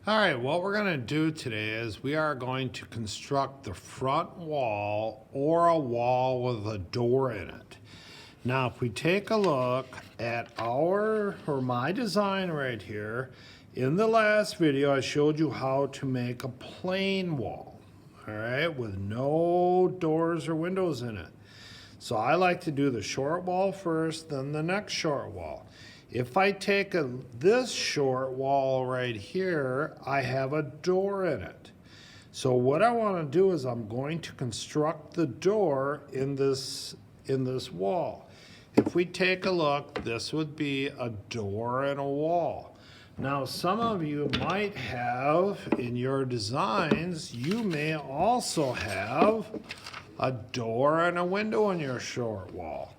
All right, what we're going to do today is we are going to construct the front wall or a wall with a door in it. Now, if we take a look at my design right here, in the last video I showed you how to make a plain wall, all right, with no doors or windows in it. So I like to do the short wall first, then the next short wall. If I take this short wall right here, I have a door in it. So what I want to do is I'm going to construct the door in this wall. If we take a look, this would be a door and a wall. Now, some of you might have in your designs, you may also have a door and a window in your short wall.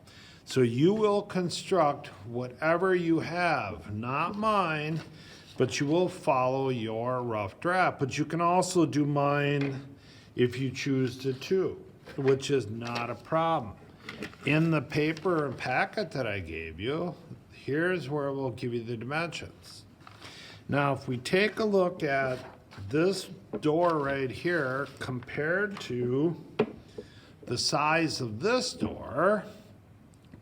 So you will construct whatever you have, not mine, but you will follow your rough draft. But you can also do mine if you choose to too, which is not a problem. In the paper and packet that I gave you, here's where we'll give you the dimensions. Now, if we take a look at this door right here compared to the size of this door,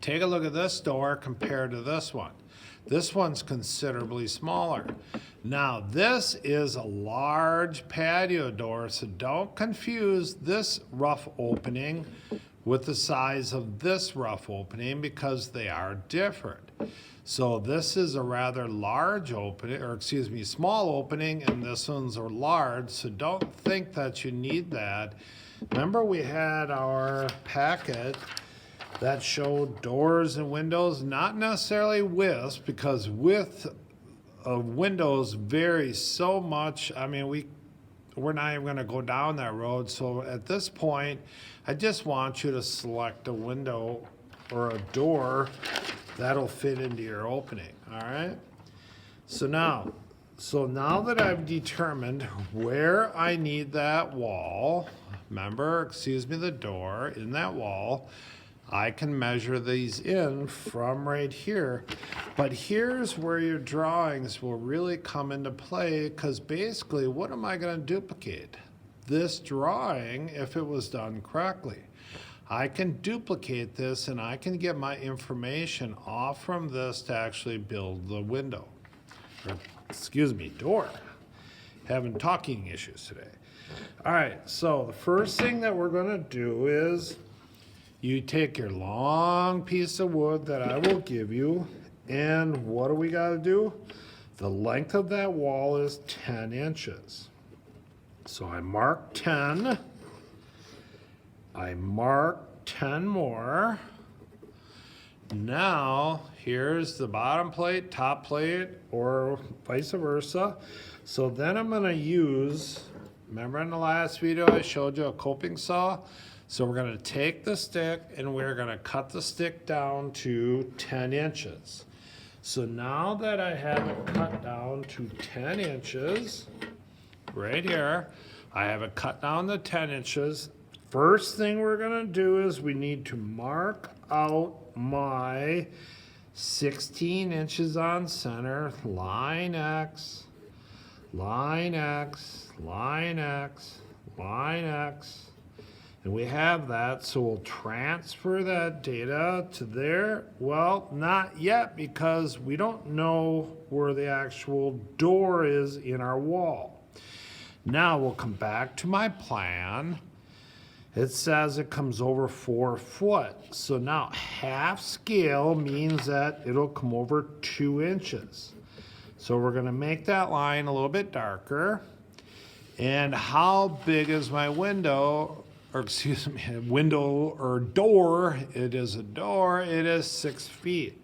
take a look at this door compared to this one. This one's considerably smaller. Now, this is a large patio door, so don't confuse this rough opening with the size of this rough opening because they are different. So this is a rather large opening, or excuse me, small opening, and this one's a large, so don't think that you need that. Remember we had our packet that showed doors and windows, not necessarily widths, because width of windows varies so much. I mean, we're not even going to go down that road. So at this point, I just want you to select a window or a door that'll fit into your opening. All right. So now that I've determined where I need that wall, the door in that wall, I can measure these in from right here. But here's where your drawings will really come into play, because basically what am I going to duplicate? This drawing, if it was done correctly. I can duplicate this and I can get my information off from this to actually build the window. Door. Having talking issues today. All right, so the first thing that we're going to do is you take your long piece of wood that I will give you, and what do we got to do? The length of that wall is 10 inches. So I mark 10. I mark 10 more. Now, here's the bottom plate, top plate, or vice versa. So then I'm going to use, remember in the last video I showed you a coping saw? So we're going to take the stick and we're going to cut the stick down to 10 inches. So now that I have it cut down to 10 inches, right here, I have it cut down to 10 inches. First thing we're going to do is we need to mark out my 16 inches on center, line X, line X, line X, line X. And we have that, so we'll transfer that data to there. Well, not yet, because we don't know where the actual door is in our wall. Now we'll come back to my plan. It says it comes over 4 foot. So now half scale means that it'll come over 2 inches. So we're going to make that line a little bit darker. And how big is my window? Or excuse me, window or door, it is a door, it is 6 feet.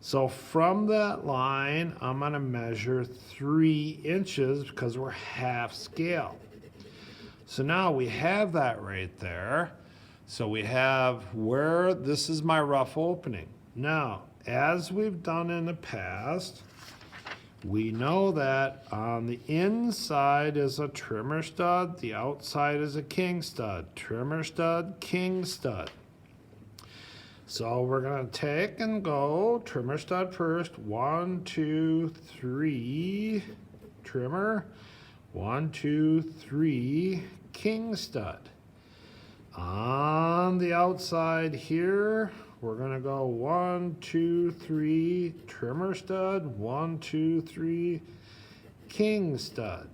So from that line, I'm going to measure 3 inches because we're half scale. So now we have that right there. So we have where this is my rough opening. Now, as we've done in the past, we know that on the inside is a trimmer stud, the outside is a king stud. Trimmer stud, king stud. So we're going to take and go trimmer stud first. 1, 2, 3. trimmer. 1, 2, 3, king stud. On the outside here, we're going to go 1, 2, 3, trimmer stud, 1, 2, 3, king stud.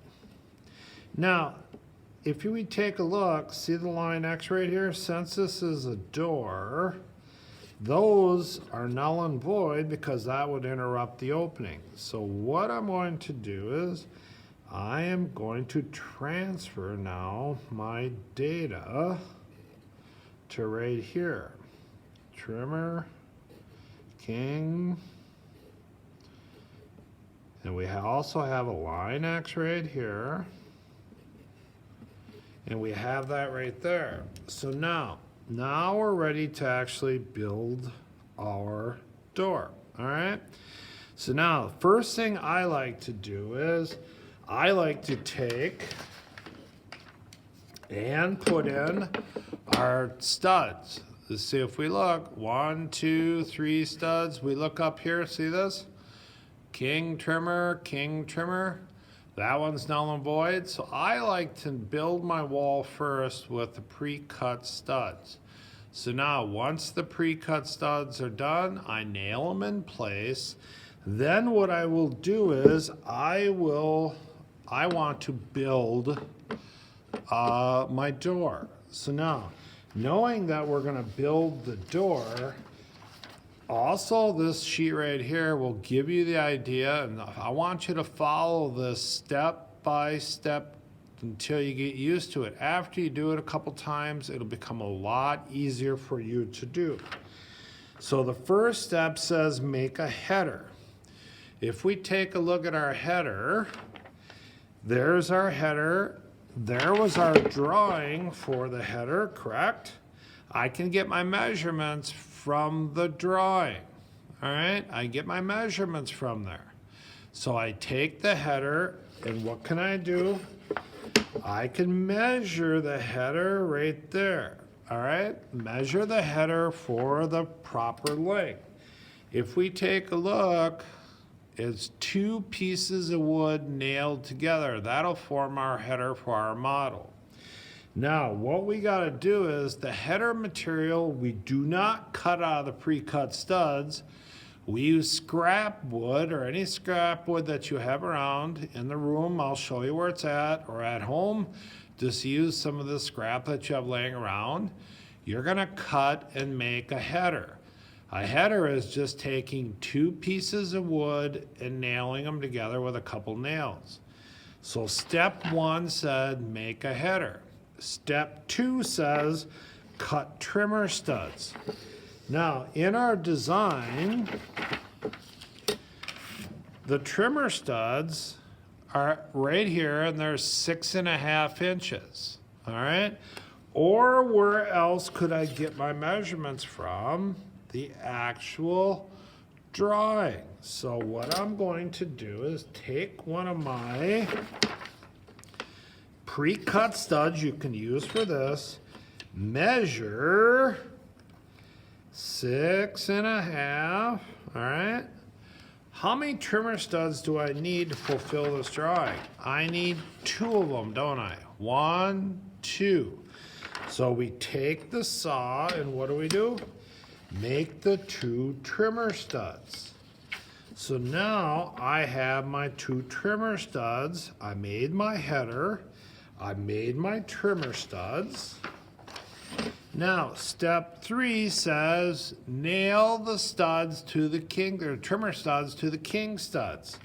Now, if we take a look, see the line X right here? Since this is a door, those are null and void because that would interrupt the opening. So what I'm going to do is I am going to transfer now my data to right here. Trimmer, king, and we also have a line X right here. And we have that right there. So now we're ready to actually build our door, all right? So now, the first thing I like to do is I like to take and put in our studs. Let's see if we look. 1, 2, 3 studs. We look up here, see this? King trimmer, king trimmer. That one's null and void. So I like to build my wall first with the pre-cut studs. So now once the pre-cut studs are done, I nail them in place. Then what I will do is I want to build my door. So now, knowing that we're going to build the door, also this sheet right here will give you the idea, and I want you to follow this step by step until you get used to it. After you do it a couple times, it'll become a lot easier for you to do. So the first step says make a header. If we take a look at our header, there's our header. There was our drawing for the header, correct? I can get my measurements from the drawing, all right? I get my measurements from there. So I take the header, and what can I do? I can measure the header right there, all right? Measure the header for the proper length. If we take a look, it's 2 pieces of wood nailed together. That'll form our header for our model. Now, what we got to do is the header material, we do not cut out of the pre-cut studs. We use scrap wood or any scrap wood that you have around in the room. I'll show you where it's at, or at home. Just use some of the scrap that you have laying around. You're going to cut and make a header. A header is just taking 2 pieces of wood and nailing them together with a couple nails. So step 1 said make a header. Step 2 says cut trimmer studs. Now in our design, the trimmer studs are right here and they're 6.5 inches, all right? Or where else could I get my measurements from? The actual drawing. So what I'm going to do is take one of my pre-cut studs you can use for this, measure 6.5, all right? How many trimmer studs do I need to fulfill this drawing? I need 2 of them, don't I? 1, 2. So we take the saw and what do? Make the 2 trimmer studs. So now I have my 2 trimmer studs. I made my header. I made my trimmer studs. Now, step 3 says nail the studs to the king, or trimmer studs to the king studs.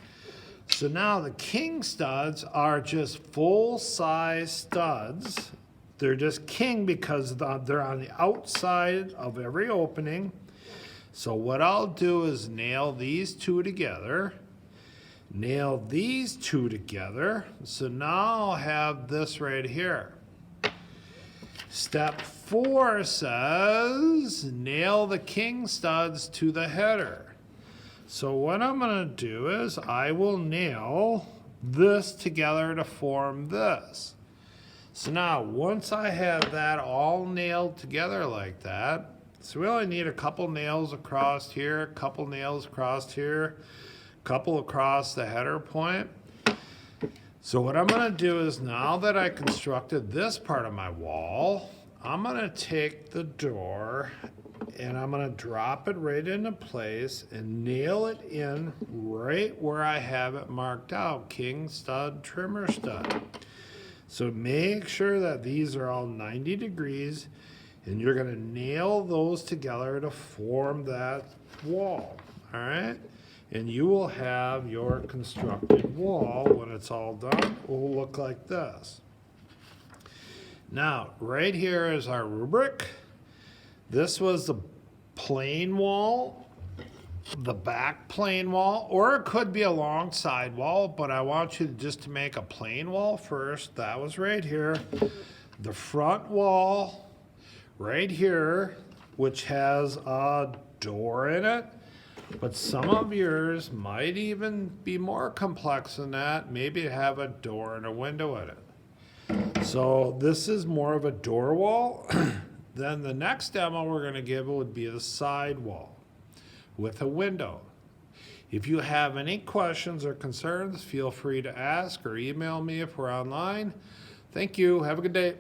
So now the king studs are just full-size studs. They're just king because they're on the outside of every opening. So what I'll do is nail these 2 together. Nail these 2 together. So now I'll have this right here. Step 4 says nail the king studs to the header. So what I'm going to do is I will nail this together to form this. So now once I have that all nailed together like that, so we only need a couple nails across here, a couple nails across here, a couple across the header point. So what I'm going to do is, now that I constructed this part of my wall, I'm going to take the door and I'm going to drop it right into place and nail it in right where I have it marked out, king stud, trimmer stud. So make sure that these are all 90 degrees, and you're going to nail those together to form that wall, all right? And you will have your constructed wall, when it's all done, will look like this. Now, right here is our rubric. This was the plain wall, the back plain wall, or it could be a long side wall, but I want you just to make a plain wall first. That was right here. The front wall, right here, which has a door in it. But some of yours might even be more complex than that. Maybe have a door and a window in it. So this is more of a door wall. Then the next demo we're going to give would be the side wall with a window. If you have any questions or concerns, feel free to ask or email me if we're online. Thank you. Have a good day.